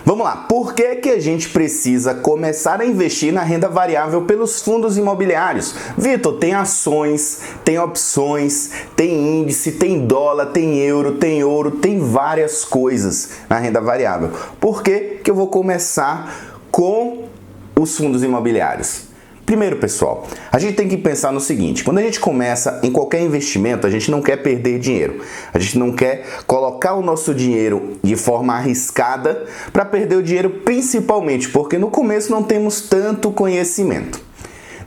Vamos lá, por que a gente precisa começar a investir na renda variável pelos fundos imobiliários? Vitor, tem ações, tem opções, tem índice, tem dólar, tem euro, tem ouro, tem várias coisas na renda variável. Por que eu vou começar com os fundos imobiliários? Primeiro, pessoal, a gente tem que pensar no seguinte: quando a gente começa em qualquer investimento, a gente não quer perder dinheiro. A gente não quer colocar o nosso dinheiro de forma arriscada para perder o dinheiro, principalmente porque no começo não temos tanto conhecimento.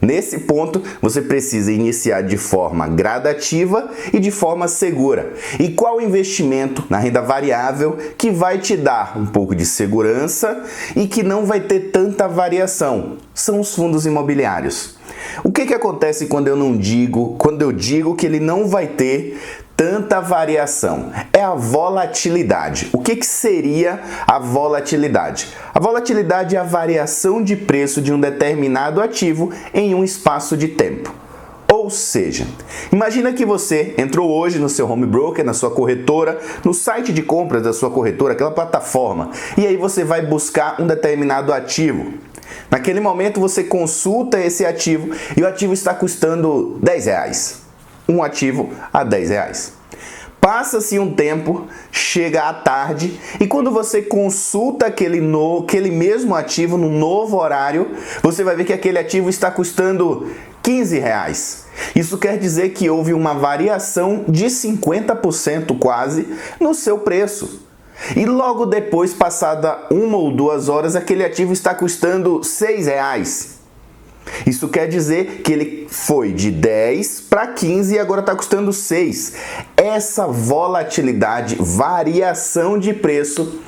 Nesse ponto, você precisa iniciar de forma gradativa e de forma segura. E qual investimento na renda variável que vai te dar um pouco de segurança e que não vai ter tanta variação? São os fundos imobiliários. O que acontece quando eu digo que ele não vai ter tanta variação? É a volatilidade. O que seria a volatilidade? A volatilidade é a variação de preço de um determinado ativo em um espaço de tempo. Ou seja, imagina que você entrou hoje no seu home broker, na sua corretora, no site de compras da sua corretora, aquela plataforma, e aí você vai buscar um determinado ativo. Naquele momento você consulta esse ativo e o ativo está custando R$10. Um ativo a R$10. Passa-se um tempo, chega à tarde e quando você consulta aquele mesmo ativo no novo horário, você vai ver que aquele ativo está custando R$15. Isso quer dizer que houve uma variação de 50% quase no seu preço. E logo depois, passada 1 ou 2 horas, aquele ativo está custando R$6. Isso quer dizer que ele foi de 10 para 15 e agora está custando 6. Essa volatilidade, variação de preço,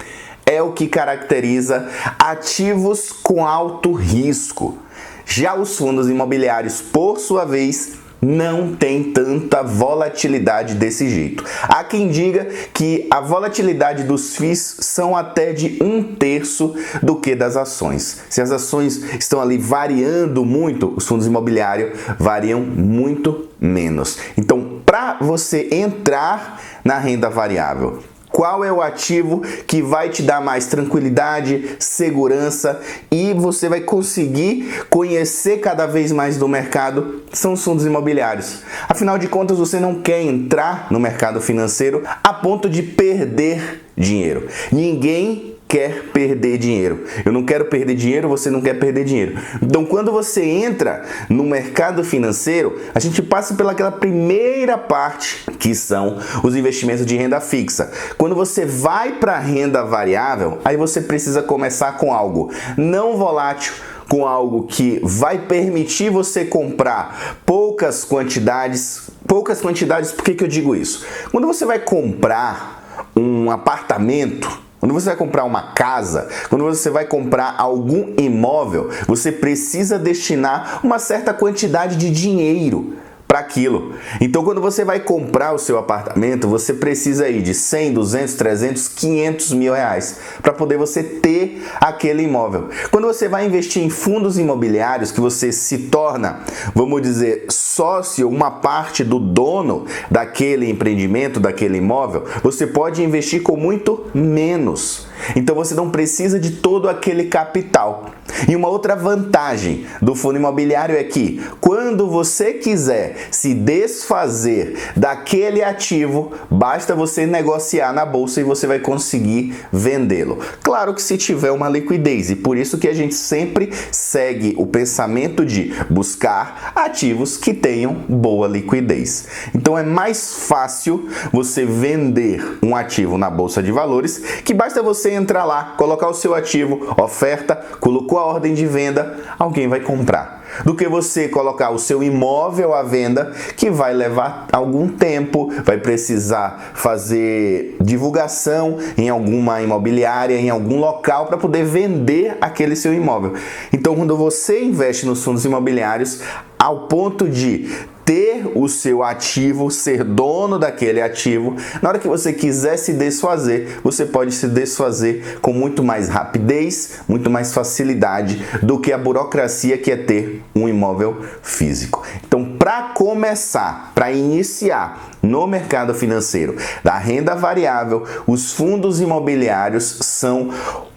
é o que caracteriza ativos com alto risco. Já os fundos imobiliários, por sua vez, não tem tanta volatilidade desse jeito. Há quem diga que a volatilidade dos FIIs são até de 1/3 do que das ações. Se as ações estão ali variando muito, os fundos imobiliários variam muito menos. Então, para você entrar na renda variável, qual é o ativo que vai te dar mais tranquilidade, segurança e você vai conseguir conhecer cada vez mais do mercado? São os fundos imobiliários. Afinal de contas, você não quer entrar no mercado financeiro a ponto de perder dinheiro. Ninguém quer perder dinheiro. Eu não quero perder dinheiro, você não quer perder dinheiro. Então, quando você entra no mercado financeiro, a gente passa pelaquela primeira parte, que são os investimentos de renda fixa. Quando você vai para a renda variável, aí você precisa começar com algo não volátil, com algo que vai permitir você comprar poucas quantidades. Poucas quantidades, por que eu digo isso? Quando você vai comprar um apartamento, quando você vai comprar uma casa, quando você vai comprar algum imóvel, você precisa destinar uma certa quantidade de dinheiro para aquilo. Então, quando você vai comprar o seu apartamento, você precisa ir de 100, 200, 300, 500 mil reais para poder você ter aquele imóvel. Quando você vai investir em fundos imobiliários, que você se torna, vamos dizer, sócio, uma parte do dono daquele empreendimento, daquele imóvel, você pode investir com muito menos. Então você não precisa de todo aquele capital. E uma outra vantagem do fundo imobiliário é que quando você quiser se desfazer daquele ativo, basta você negociar na bolsa e você vai conseguir vendê-lo. Claro que se tiver uma liquidez, e por isso que a gente sempre segue o pensamento de buscar ativos que tenham boa liquidez. Então é mais fácil você vender um ativo na bolsa de valores, que basta você entrar lá, colocar o seu ativo, oferta, colocou a ordem de venda, alguém vai comprar. Do que você colocar o seu imóvel à venda, que vai levar algum tempo, vai precisar fazer divulgação em alguma imobiliária, em algum local para poder vender aquele seu imóvel. Então, quando você investe nos fundos imobiliários, ao ponto de ter o seu ativo, ser dono daquele ativo, na hora que você quiser se desfazer, você pode se desfazer com muito mais rapidez, muito mais facilidade do que a burocracia que é ter um imóvel físico. Então, para começar, para iniciar no mercado financeiro da renda variável, os fundos imobiliários são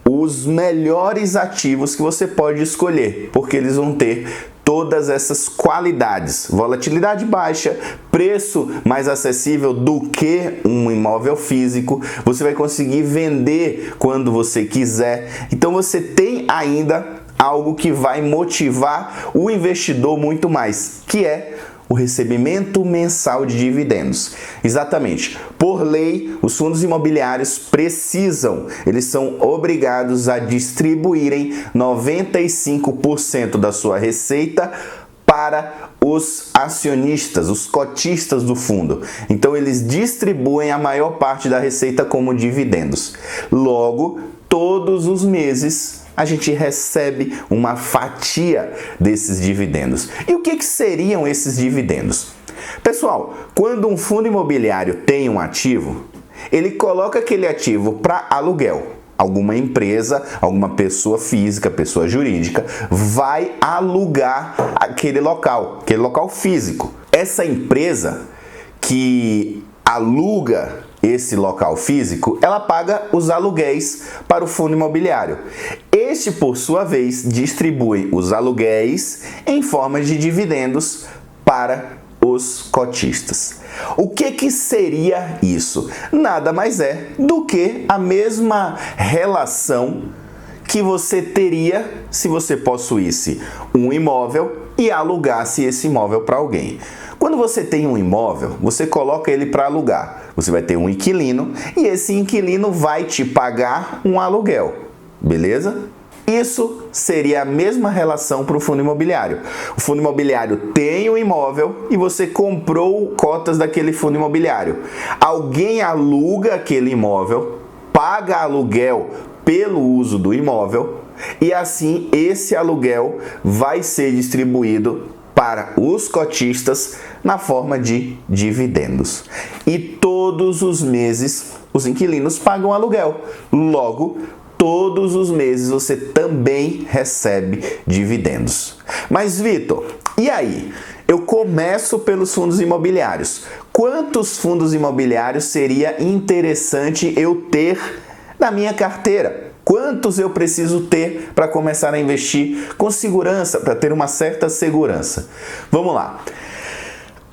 os melhores ativos que você pode escolher, porque eles vão ter todas essas qualidades: volatilidade baixa, preço mais acessível do que um imóvel físico, você vai conseguir vender quando você quiser. Então você tem ainda algo que vai motivar o investidor muito mais, que é o recebimento mensal de dividendos. Exatamente. Por lei, os fundos imobiliários precisam, eles são obrigados a distribuírem 95% da sua receita para os acionistas, os cotistas do fundo. Então eles distribuem a maior parte da receita como dividendos. Logo, todos os meses a gente recebe uma fatia desses dividendos. E o que seriam esses dividendos? Pessoal, quando um fundo imobiliário tem um ativo, ele coloca aquele ativo para aluguel. Alguma empresa, alguma pessoa física, pessoa jurídica, vai alugar aquele local físico. Essa empresa que aluga esse local físico, ela paga os aluguéis para o fundo imobiliário. Este, por sua vez, distribui os aluguéis em forma de dividendos para os cotistas. O que seria isso? Nada mais é do que a mesma relação que você teria se você possuísse um imóvel e alugasse esse imóvel para alguém. Quando você tem um imóvel, você coloca ele para alugar. Você vai ter um inquilino e esse inquilino vai te pagar um aluguel, beleza? Isso seria a mesma relação para o fundo imobiliário. O fundo imobiliário tem um imóvel e você comprou cotas daquele fundo imobiliário. Alguém aluga aquele imóvel, paga aluguel pelo uso do imóvel e assim esse aluguel vai ser distribuído para os cotistas na forma de dividendos. E todos os meses os inquilinos pagam aluguel. Logo, todos os meses você também recebe dividendos. Mas, Vitor, e aí? Eu começo pelos fundos imobiliários. Quantos fundos imobiliários seria interessante eu ter na minha carteira? Quantos eu preciso ter para começar a investir com segurança, para ter uma certa segurança? Vamos lá.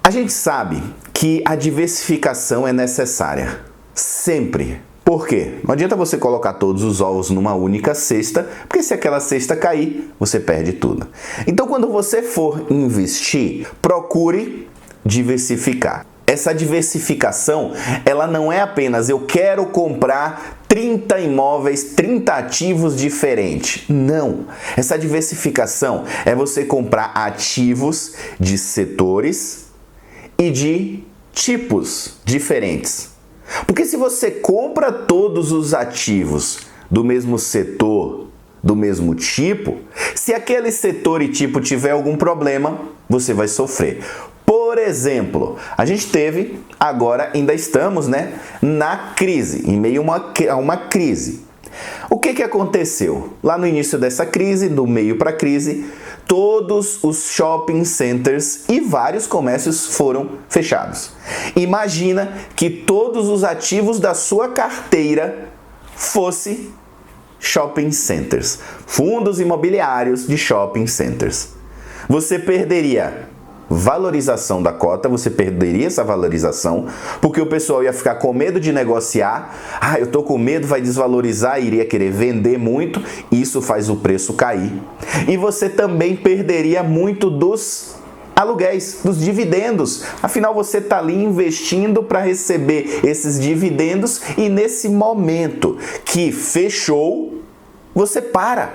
A gente sabe que a diversificação é necessária, sempre. Por quê? Não adianta você colocar todos os ovos numa única cesta, porque se aquela cesta cair, você perde tudo. Então, quando você for investir, procure diversificar. Essa diversificação, ela não é apenas eu quero comprar 30 imóveis, 30 ativos diferentes. Não. Essa diversificação é você comprar ativos de setores e de tipos diferentes. Porque se você compra todos os ativos do mesmo setor, do mesmo tipo, se aquele setor e tipo tiver algum problema, você vai sofrer. Por exemplo, a gente teve, agora ainda estamos, na crise, em meio a uma crise. O que aconteceu? Lá no início dessa crise, do meio para a crise, todos os shopping centers e vários comércios foram fechados. Imagina que todos os ativos da sua carteira fossem shopping centers, fundos imobiliários de shopping centers. Você perderia valorização da cota, você perderia essa valorização, porque o pessoal ia ficar com medo de negociar. Eu tô com medo, vai desvalorizar, iria querer vender muito, isso faz o preço cair. E você também perderia muito dos aluguéis, dos dividendos. Afinal, você está ali investindo para receber esses dividendos e nesse momento que fechou, você para.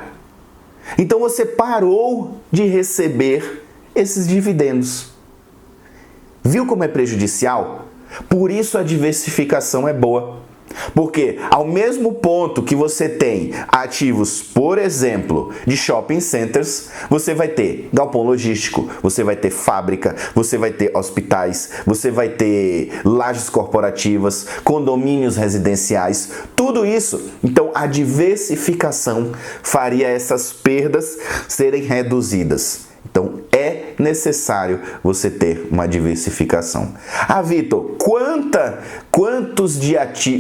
Então você parou de receber esses dividendos. Viu como é prejudicial? Por isso a diversificação é boa. Porque ao mesmo ponto que você tem ativos, por exemplo, de shopping centers, você vai ter galpão logístico, você vai ter fábrica, você vai ter hospitais, você vai ter lajes corporativas, condomínios residenciais, tudo isso. Então a diversificação faria essas perdas serem reduzidas. Então, é necessário você ter uma diversificação. Ah, Vitor,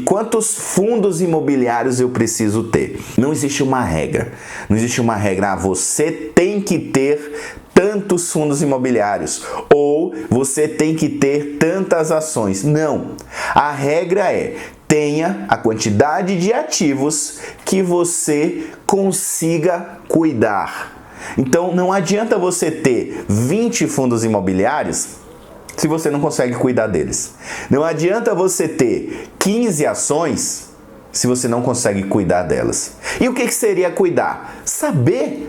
quantos fundos imobiliários eu preciso ter? Não existe uma regra. Não existe uma regra. Você tem que ter tantos fundos imobiliários ou você tem que ter tantas ações. Não. A regra é: tenha a quantidade de ativos que você consiga cuidar. Então, não adianta você ter 20 fundos imobiliários se você não consegue cuidar deles. Não adianta você ter 15 ações se você não consegue cuidar delas. E o que seria cuidar? Saber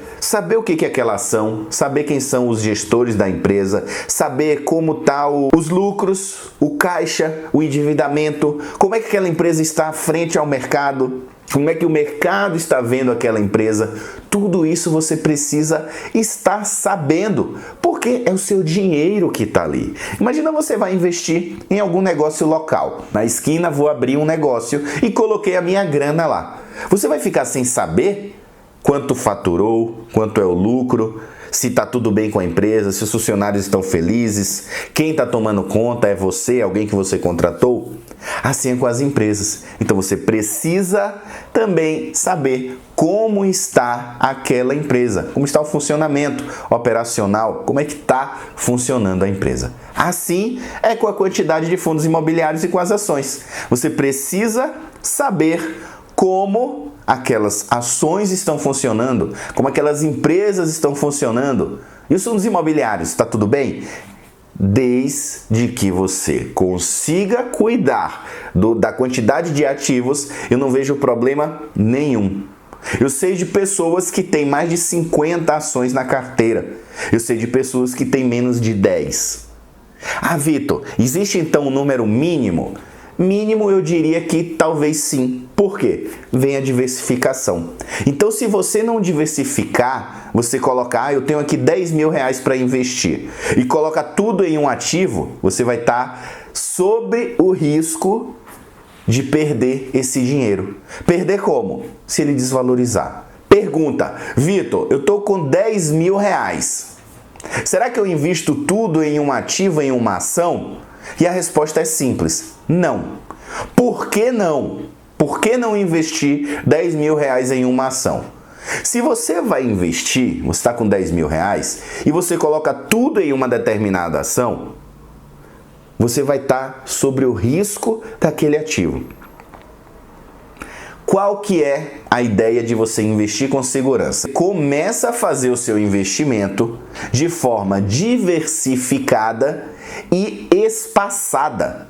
o que é aquela ação, saber quem são os gestores da empresa, saber como estão os lucros, o caixa, o endividamento, como é que aquela empresa está frente ao mercado, como é que o mercado está vendo aquela empresa. Tudo isso você precisa estar sabendo, porque é o seu dinheiro que está ali. Imagina você vai investir em algum negócio local. Na esquina vou abrir um negócio e coloquei a minha grana lá. Você vai ficar sem saber quanto faturou, quanto é o lucro, se está tudo bem com a empresa, se os funcionários estão felizes, quem está tomando conta é você, alguém que você contratou? Assim é com as empresas. Então você precisa também saber como está aquela empresa, como está o funcionamento operacional, como é que está funcionando a empresa. Assim é com a quantidade de fundos imobiliários e com as ações. Você precisa saber como aquelas ações estão funcionando, como aquelas empresas estão funcionando. E os fundos imobiliários, está tudo bem? Desde que você consiga cuidar da quantidade de ativos, eu não vejo problema nenhum. Eu sei de pessoas que têm mais de 50 ações na carteira. Eu sei de pessoas que têm menos de 10. Ah, Vitor, existe então um número mínimo? Mínimo eu diria que talvez sim. Por quê? Vem a diversificação. Então, se você não diversificar, você colocar, eu tenho aqui 10 mil reais para investir e coloca tudo em um ativo, você vai estar sob o risco de perder esse dinheiro. Perder como? Se ele desvalorizar. Pergunta: Vitor, eu estou com 10 mil reais. Será que eu invisto tudo em um ativo, em uma ação? E a resposta é simples: não. Por que não? Por que não investir 10 mil reais em uma ação? Se você vai investir, você está com 10 mil reais e você coloca tudo em uma determinada ação, você vai estar sobre o risco daquele ativo. Qual que é a ideia de você investir com segurança? Começa a fazer o seu investimento de forma diversificada e espaçada.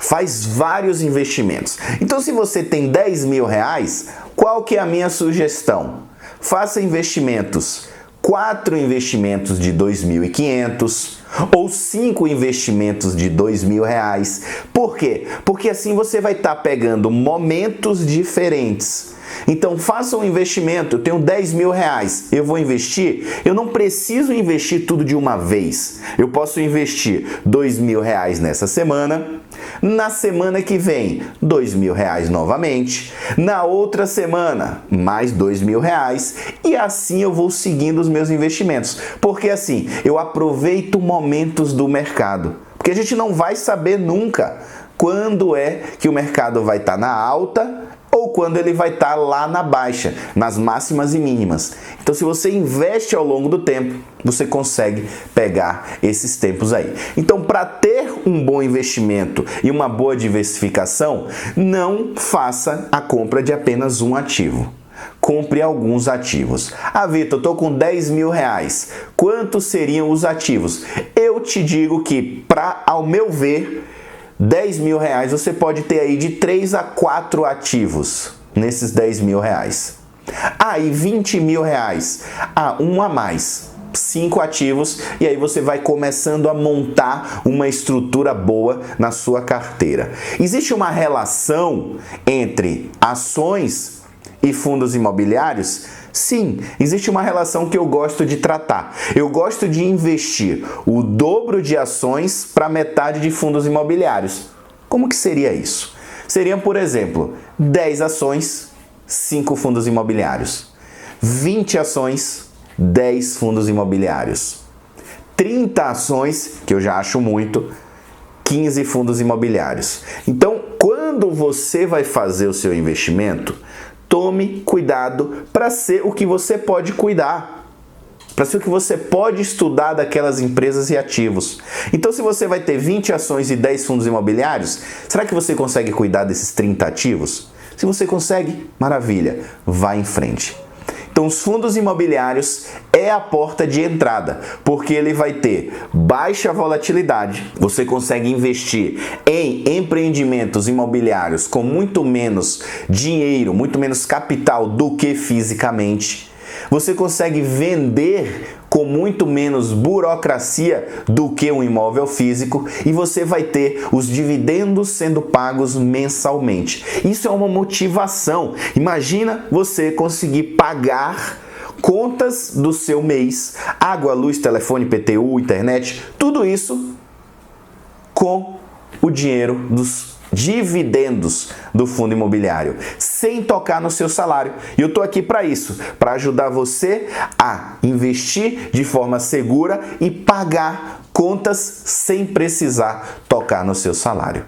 Faz vários investimentos. Então, se você tem 10 mil reais, qual que é a minha sugestão? Faça investimentos. 4 investimentos de 2.500 ou 5 investimentos de 2 mil reais. Por quê? Porque assim você vai estar pegando momentos diferentes. Então faça um investimento. Eu tenho 10 mil reais, eu vou investir. Eu não preciso investir tudo de uma vez. Eu posso investir 2 mil reais nessa semana. Na semana que vem, 2 mil reais novamente. Na outra semana, mais 2 mil reais. E assim eu vou seguindo os meus investimentos. Porque assim, eu aproveito momentos do mercado. Porque a gente não vai saber nunca quando é que o mercado vai estar na alta ou quando ele vai estar lá na baixa, nas máximas e mínimas. Então, se você investe ao longo do tempo, você consegue pegar esses tempos aí. Então, para ter um bom investimento e uma boa diversificação, não faça a compra de apenas um ativo. Compre alguns ativos. Ah, Vitor, eu estou com 10 mil reais. Quantos seriam os ativos? Eu te digo que, ao meu ver, 10 mil reais você pode ter aí de 3 a 4 ativos nesses 10 mil reais. Ah, e 20 mil reais? Ah, um a mais. 5 ativos e aí você vai começando a montar uma estrutura boa na sua carteira. Existe uma relação entre ações e fundos imobiliários? Sim, existe uma relação que eu gosto de tratar. Eu gosto de investir o dobro de ações para metade de fundos imobiliários. Como que seria isso? Seria, por exemplo, 10 ações, 5 fundos imobiliários. 20 ações, 10 fundos imobiliários. 30 ações, que eu já acho muito, 15 fundos imobiliários. Então, quando você vai fazer o seu investimento, tome cuidado para ser o que você pode cuidar, para ser o que você pode estudar daquelas empresas e ativos. Então, se você vai ter 20 ações e 10 fundos imobiliários, será que você consegue cuidar desses 30 ativos? Se você consegue, maravilha, vá em frente. Então, os fundos imobiliários é a porta de entrada, porque ele vai ter baixa volatilidade, você consegue investir em empreendimentos imobiliários com muito menos dinheiro, muito menos capital do que fisicamente. Você consegue vender com muito menos burocracia do que um imóvel físico e você vai ter os dividendos sendo pagos mensalmente. Isso é uma motivação. Imagina você conseguir pagar contas do seu mês, água, luz, telefone, PTU, internet, tudo isso com o dinheiro dos dividendos do fundo imobiliário, sem tocar no seu salário. E eu estou aqui para isso, para ajudar você a investir de forma segura e pagar contas sem precisar tocar no seu salário.